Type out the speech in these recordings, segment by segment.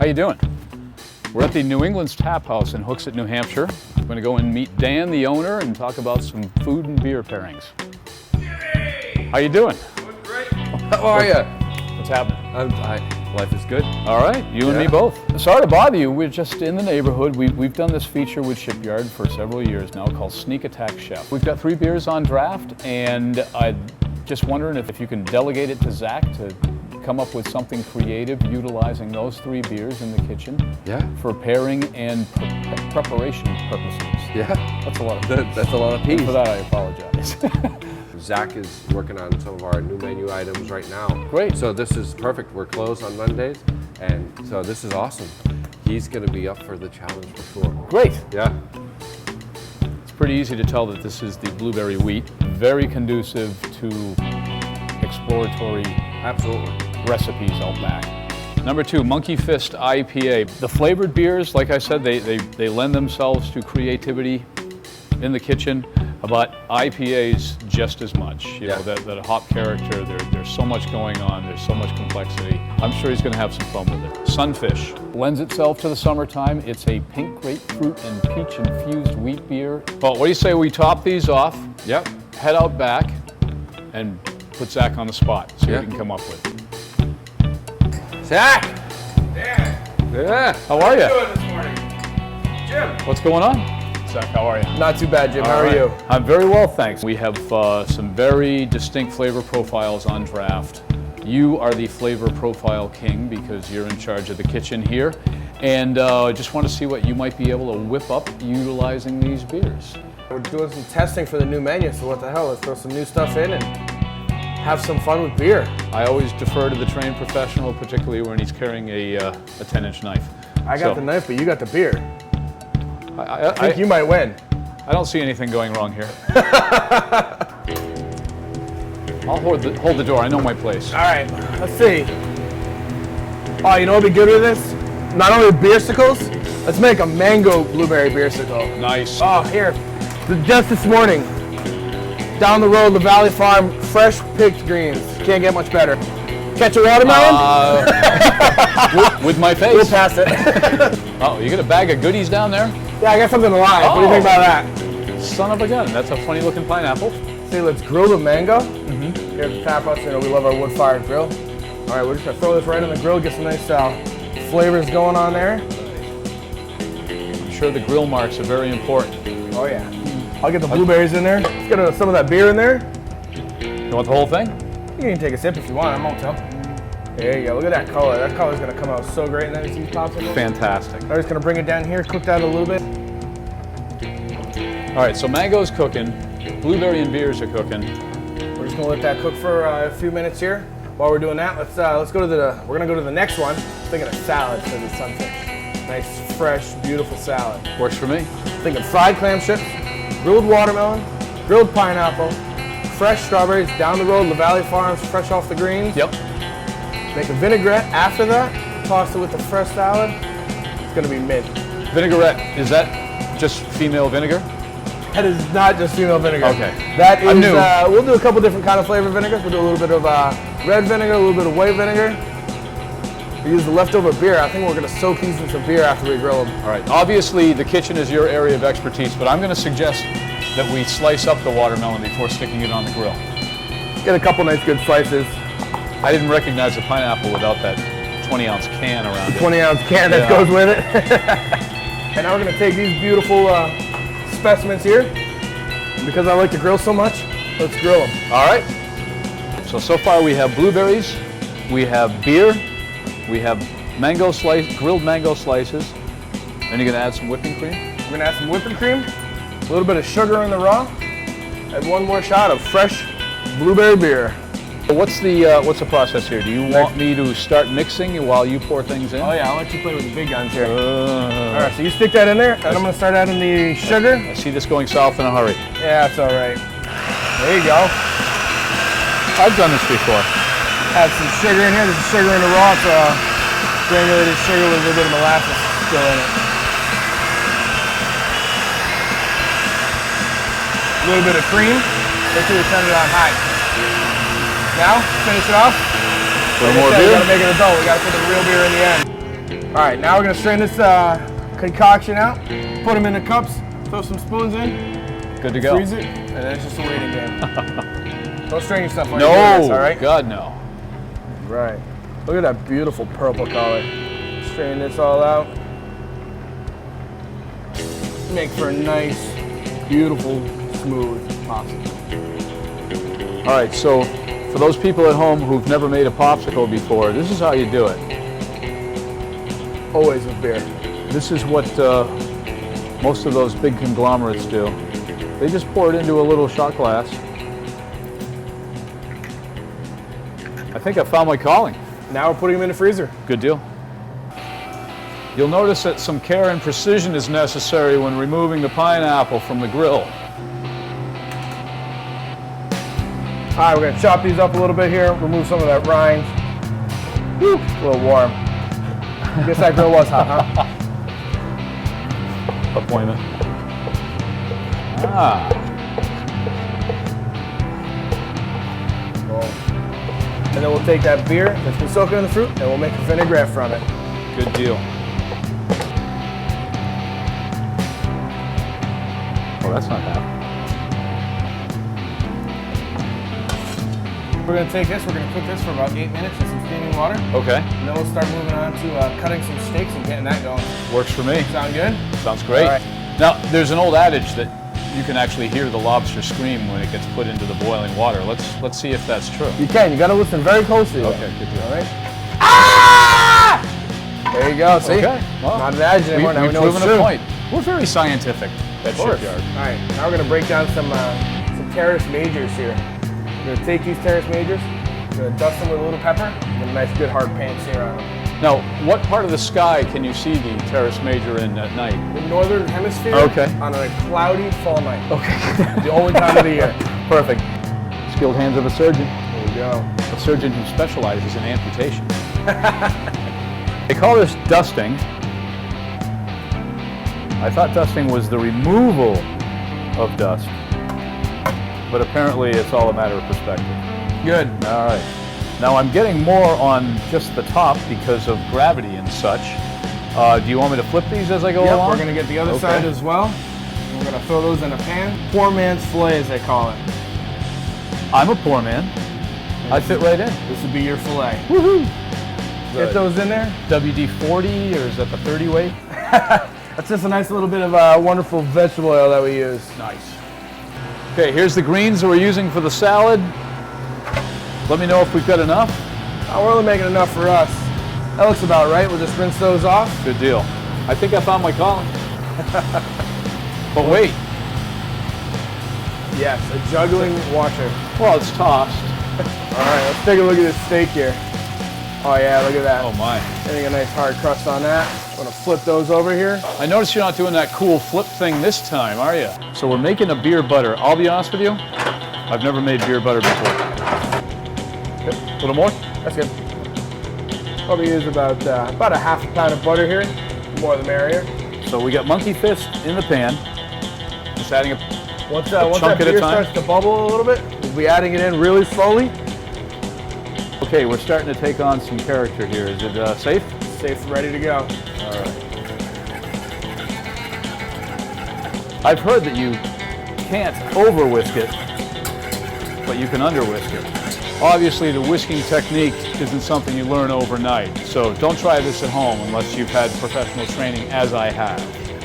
How you doing? We're at the New England's Tap House in Hooksett, New Hampshire. I'm going to go and meet Dan, the owner, and talk about some food and beer pairings. Yay! How you doing? Doing great. How are you? What's happening? Life is good. All right, you and me both. Sorry to bother you. We're just in the neighborhood. We've done this feature with Shipyard for several years now called Sneak Attack Chef. We've got 3 beers on draft, and I'm just wondering if you can delegate it to Zach to come up with something creative utilizing those 3 beers in the kitchen for pairing and preparation purposes. Yeah. That's a lot of That's a lot of peas. For that, I apologize. Zach is working on some of our new menu items right now. Great. So this is perfect. We're closed on Mondays, and so this is awesome. He's going to be up for the challenge for sure. Great. Yeah. It's pretty easy to tell that this is the blueberry wheat. Very conducive to exploratory Absolutely. recipes out back. Number 2, Monkey Fist IPA. The flavored beers, like I said, they lend themselves to creativity in the kitchen, but IPAs just as much. You know, that hop character, there's so much going on, there's so much complexity. I'm sure he's going to have some fun with it. Sunfish lends itself to the summertime. It's a pink grapefruit and peach infused wheat beer. Well, what do you say we top these off? Yep. Head out back and put Zach on the spot, see what he can come up with. Zach! Dan, Yeah. How are you? how you doing this morning? Jim. What's going on? Zach, how are you? Not too bad, Jim. How All are right. you? I'm very well, thanks. We have some very distinct flavor profiles on draft. You are the flavor profile king because you're in charge of the kitchen here. And I just want to see what you might be able to whip up utilizing these beers. We're doing some testing for the new menu, so what the hell? Let's throw some new stuff in and have some fun with beer. I always defer to the trained professional, particularly when he's carrying a 10-inch knife. I got the knife, but you got the beer. I I think you might win. I don't see anything going wrong here. I'll hold the door. I know my place. All right, let's see. Oh, you know what'd be good with this? Not only beersicles, let's make a mango blueberry beersicle. Nice. Oh, here. Just this morning, down the road, the Valley Farm, fresh picked greens. Can't get much better. Catch a watermelon? With my face. We'll pass it. Oh, you got a bag of goodies down there? Yeah, I got something to lie. What do you think about that? Son of a gun. That's a funny looking pineapple. See, let's grill the mango. Here at the Tap House, you know, we love our wood-fired grill. All right, we're just gonna throw this right in the grill, get some nice flavors going on there. I'm sure the grill marks are very important. Oh yeah. I'll get the blueberries in there. Let's get some of that beer in there. You want the whole thing? You can take a sip if you want, I won't tell. There you go, look at that color. That color's gonna come out so great in these popsicles. Fantastic. I'm just gonna bring it down here, cook that a little bit. All right, so mango's cooking. Blueberry and beers are cooking. We're just gonna let that cook for a few minutes here. While we're doing that, let's go to we're gonna go to the next one. Thinking of salad for the Sunfish. Nice, fresh, beautiful salad. Works for me. Thinking fried clam chips, grilled watermelon, grilled pineapple, fresh strawberries down the road, La Valley Farms, fresh off the greens. Yep. Make a vinaigrette after that, toss it with the fresh salad. It's gonna be mint. Vinaigrette, is that just female vinegar? That is not just female vinegar. Okay. That is, I'm new. We'll do a couple different kind of flavor vinegars. We'll do a little bit of red vinegar, a little bit of white vinegar. We use the leftover beer. I think we're gonna soak these in some beer after we grill them. All right, obviously the kitchen is your area of expertise, but I'm gonna suggest that we slice up the watermelon before sticking it on the grill. Get a couple nice good slices. I didn't recognize the pineapple without that 20-ounce can around it. 20-ounce can that goes with it. And now we're gonna take these beautiful specimens here. And because I like to grill so much, let's grill them. All right. So far we have blueberries, we have beer, we have grilled mango slices. Then you're gonna add some whipping cream. We're gonna add some whipping cream, a little bit of sugar in the raw, and one more shot of fresh blueberry beer. What's the process here? Do you want me to start mixing while you pour things in? Oh yeah, I'll let you play with the big guns here. All right, so you stick that in there, and I'm gonna start adding the sugar. I see this going south in a hurry. Yeah, that's all right. There you go. I've done this before. Add some sugar in here. This is sugar in the raw. It's granulated sugar with a little bit of molasses still in it. A little bit of cream. Make sure you turn it on high. Now, finish it off. A little more We beer. gotta make it adult. We gotta put the real beer in the end. All right, now we're gonna strain this concoction out, put them in the cups, throw some spoons in, Good to go. freeze it, and then it's just a waiting game. Don't strain your stuff while No, you're doing this, all right? God no. Right. Look at that beautiful purple color. Strain this all out. Make for a nice, beautiful, smooth popsicle. All right, so for those people at home who've never made a popsicle before, this is how you do it. Always with beer. This is what most of those big conglomerates do. They just pour it into a little shot glass. I think I found my calling. Now we're putting them in the freezer. Good deal. You'll notice that some care and precision is necessary when removing the pineapple from the grill. All right, we're gonna chop these up a little bit here, remove some of that rind. Whew, a little warm. Guess that grill was hot, huh? Appointment. Ah, And then we'll take that beer that's been soaking in the fruit and we'll make a vinaigrette from it. good deal. Oh, that's not half. We're gonna take this, we're gonna cook this for about 8 minutes in some steaming water. Okay, And then we'll start moving on to cutting some steaks and getting that going. works for me. Sound good? Sounds great. All right. Now, there's an old adage that you can actually hear the lobster scream when it gets put into the boiling water. Let's see if that's true. You can, you gotta listen very closely. Okay, good deal. All right. Ah! There you go, see? Okay, well, Not an adage anymore, now we we've know it's proven a true. point. We're very scientific at Of course. Shipyard. All right, now we're gonna break down some terrace majors here. We're gonna take these terrace majors, we're gonna dust them with a little pepper, and get a nice good hard pan sear on them. Now, what part of the sky can you see the Terrace Major in at night? The northern hemisphere Okay. on a cloudy fall night. Okay. The only time of the year. Perfect. Skilled hands of a surgeon. There you go. A surgeon who specializes in amputation. They call this dusting. I thought dusting was the removal of dust, but apparently it's all a matter of perspective. Good. All right. Now I'm getting more on just the top because of gravity and such. Do you want me to flip these as I go Yep, along? we're gonna get the other Okay. side as well. We're gonna throw those in a pan. Poor man's fillet, as they call it. I'm a poor man. I fit right in. This would be your fillet. Woohoo! Get those in there. WD-40, or is that the 30 weight? That's just a nice little bit of wonderful vegetable oil that we use. Nice. Okay, here's the greens that we're using for the salad. Let me know if we've got enough. We're only making enough for us. That looks about right. We'll just rinse those off. Good deal. I think I found my calling. But wait, Yes, a juggling washer. well, it's tossed. All right, let's take a look at this steak here. Oh yeah, look at that. Oh my. Getting a nice hard crust on that. I'm gonna flip those over here. I noticed you're not doing that cool flip thing this time, are you? So we're making a beer butter. I'll be honest with you, I've never made beer butter before. Yep. A little more? That's good. Probably use about a half a pound of butter here. The more the merrier. So we got Monkey Fist in the pan. Just adding a Once chunk that at a beer time? starts to bubble a little bit, we'll be adding it in really slowly. Okay, we're starting to take on some character here. Is it safe? Safe, ready to go. All right. I've heard that you can't over whisk it, but you can under whisk it. Obviously, the whisking technique isn't something you learn overnight, so don't try this at home unless you've had professional training, as I have.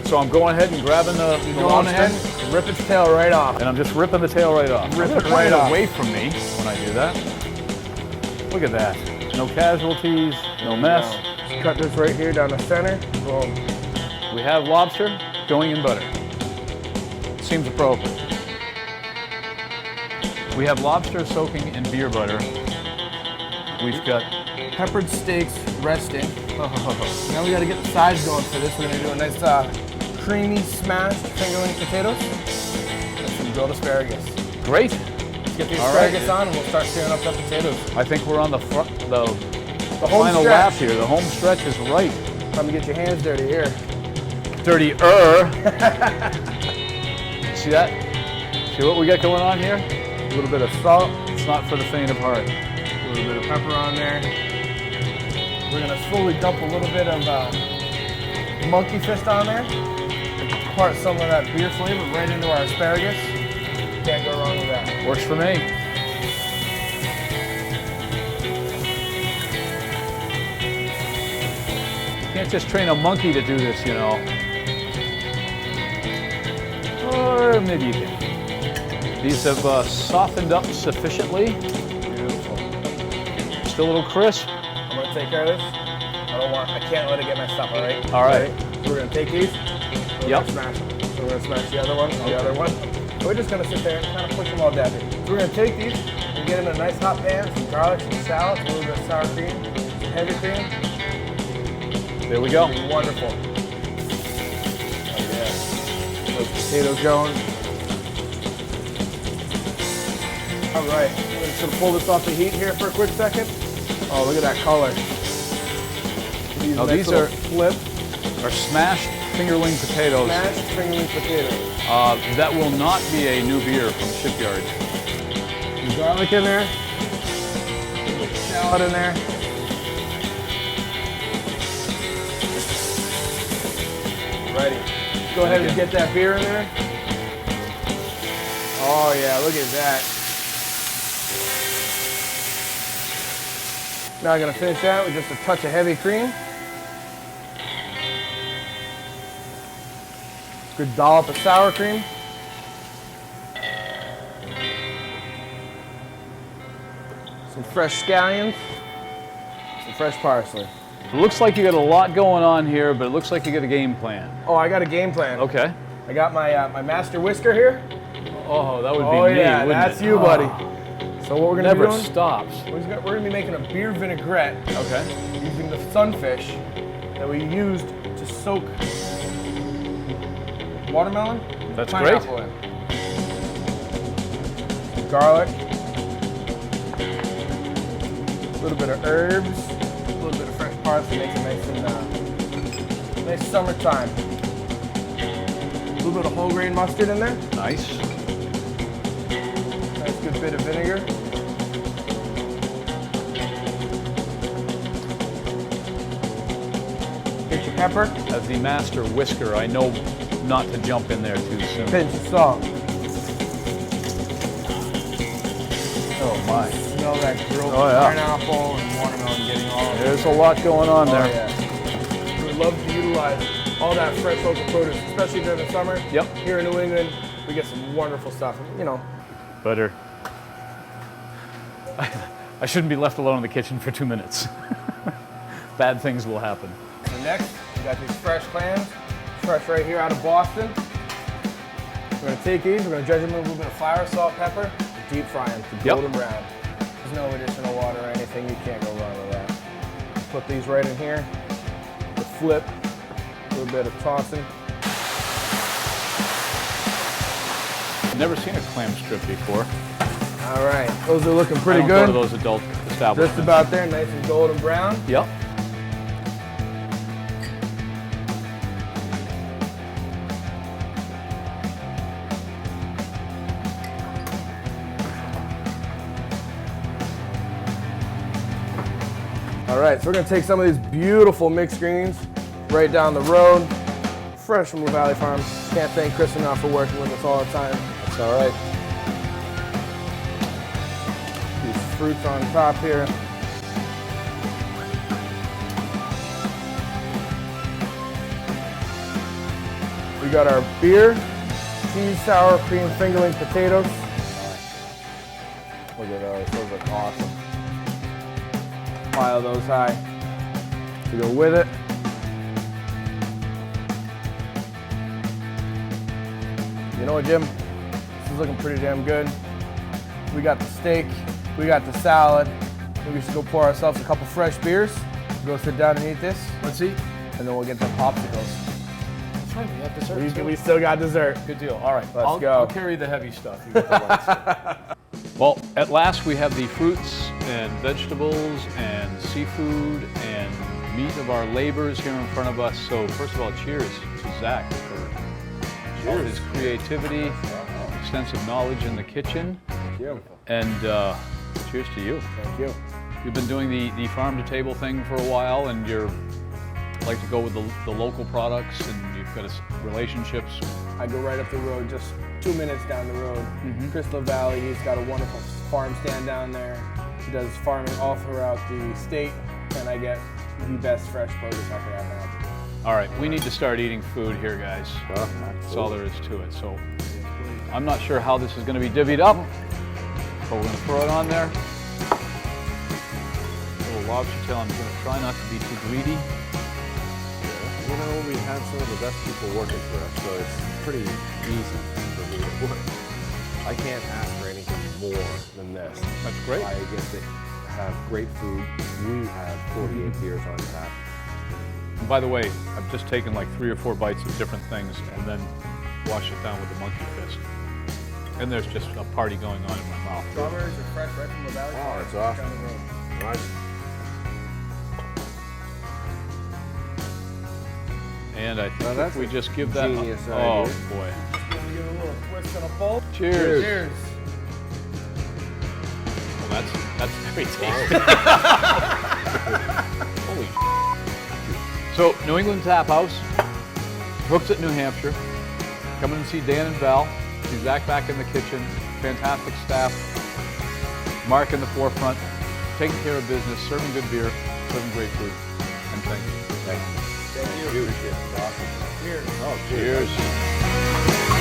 So I'm going ahead and grabbing the Go on lobster, ahead, rip its tail right off. and I'm just ripping the tail right off. Rip I'm it gonna right point off. away from me when I do that. Look at that. No casualties, no mess. Just cut this right here down the center. Boom. We have lobster going in butter. Seems appropriate. We have lobster soaking in beer butter. We've got, Peppered steaks resting. Now we gotta get the sides going for this. We're gonna do a nice creamy smashed fingerling potatoes and some grilled asparagus. great. Let's get the All asparagus right. on and we'll start searing up the potatoes. I think we're on the home final stretch. lap here. The home stretch is right. Time to get your hands dirty here. Dirty-er. See that? See what we got going on here? A little bit of salt, It's not for the faint of heart. a little bit of pepper on there. We're gonna slowly dump a little bit of monkey fist on there. Impart some of that beer flavor right into our asparagus. Can't go wrong with that. Works for me. You can't just train a monkey to do this, you know. Or maybe you can. These have softened up sufficiently. Beautiful. Still a little crisp. I'm gonna take care of this. I can't let it get messed up, all right? All right. So we're gonna take these. We're Yep. gonna smash them. So we're gonna smash the other one, the other one. We're just gonna sit there and kind of push them all down here. So we're gonna take these and get them in a nice hot pan, some garlic, some shallots, a little bit of sour cream, some heavy cream. There we go. Wonderful. Oh yeah. Those potatoes going. All right. I'm just gonna pull this off the heat here for a quick second. Oh, look at that color. Now these are flip. smashed fingerling potatoes. Smashed fingerling potatoes. That will not be a new beer from Shipyard. Some garlic in there. A little shallot in there. Ready. Go ahead and get that beer in there. Oh yeah, look at that. Now I'm gonna finish that with just a touch of heavy cream. Good dollop of sour cream. Some fresh scallions. Some fresh parsley. It looks like you got a lot going on here, but it looks like you got a game plan. Oh, I got a game plan. Okay. I got my my master whisker here. Oh, that would be Oh me, yeah, wouldn't that's it? you, buddy. So what we're gonna Never be doing? stops. We're gonna be making a beer vinaigrette Okay. using the sunfish that we used to soak watermelon. That's pineapple in. Some garlic, a little bit of herbs, a little bit of fresh parsley makes it nice and nice summertime. A little bit of whole grain mustard in there. Nice. Nice good bit of vinegar. Get your pepper. As the master whisker, I know not to jump in there too soon. Pinch of salt. Oh my. Smell that grilled Oh, yeah. pineapple and watermelon getting all over. There's a lot going on there. Oh, yeah. We love to utilize all that fresh local produce, especially during the summer. Yep. Here in New England, we get some wonderful stuff. You know, Butter. I shouldn't be left alone in the kitchen for 2 minutes. Bad things will happen. so next, we got these fresh clams, fresh right here out of Boston. We're gonna take these, we're gonna dredge them with a little bit of flour, salt, pepper, deep fry them to golden brown. There's no additional water or anything, you can't go wrong with that. Put these right in here, the flip, a little bit of tossing. Never seen a clam strip before. All right, those are looking pretty I don't good. go to those adult establishments. Just about there, nice and golden brown. Yep. All right, so we're gonna take some of these beautiful mixed greens right down the road, fresh from the Valley Farm. Can't thank Chris enough for working with us all the time. That's all right. These fruits on top here. We got our beer, cheese, sour cream, fingerling potatoes. Look at those look awesome. Pile those high to go with it. You know what, Jim? This is looking pretty damn good. We got the steak, we got the salad. Maybe we should go pour ourselves a couple fresh beers. Go sit down and eat this. Let's eat. And then we'll get the popsicles. That's right, we have dessert. We still got dessert. Good deal. All right, Let's go. I'll carry the heavy stuff. You get the light stuff. Well, at last we have the fruits and vegetables and seafood and meat of our labors here in front of us. So first of all, cheers to Zach for all his creativity, extensive knowledge in the kitchen, Thank you. and cheers to you. Thank you. you've been doing the farm to table thing for a while, and you're like to go with the local products, and you've got relationships. I go right up the road, just 2 minutes down the road. Crystal Valley, he's got a wonderful farm stand down there. He does farming all throughout the state, and I get the best fresh produce I can have now. All right, we need to start eating food here, guys. That's all there is to it. So I'm not sure how this is going to be divvied up, but we're going to throw it on there. Little lobster tail. I'm going to try not to be too greedy. You know, we have some of the best people working for us, so it's pretty easy for me to work. I can't ask for anything more than this. That's great. I get to have great food. We have 48 beers on tap. And by the way, I've just taken like 3 or 4 bites of different things and then washed it down with the Monkey Fist. And there's just a party going on in my mouth. Strawberries are fresh right from the valley. Oh, it's awesome. Down the road. Nice. And I think Now that's we a just give that. genius Oh idea. boy! Just gonna give it a little twist and a bowl. Cheers. Cheers. Well, that's very tasty. Holy. So New England Tap House, Hooksett New Hampshire. Come in and see Dan and Val. See Zach back in the kitchen. Fantastic staff. Mark in the forefront, taking care of business, serving good beer, serving great food. And thank you. Thank you. Thank you. Appreciate it. Awesome. Cheers. Oh, cheers. Cheers.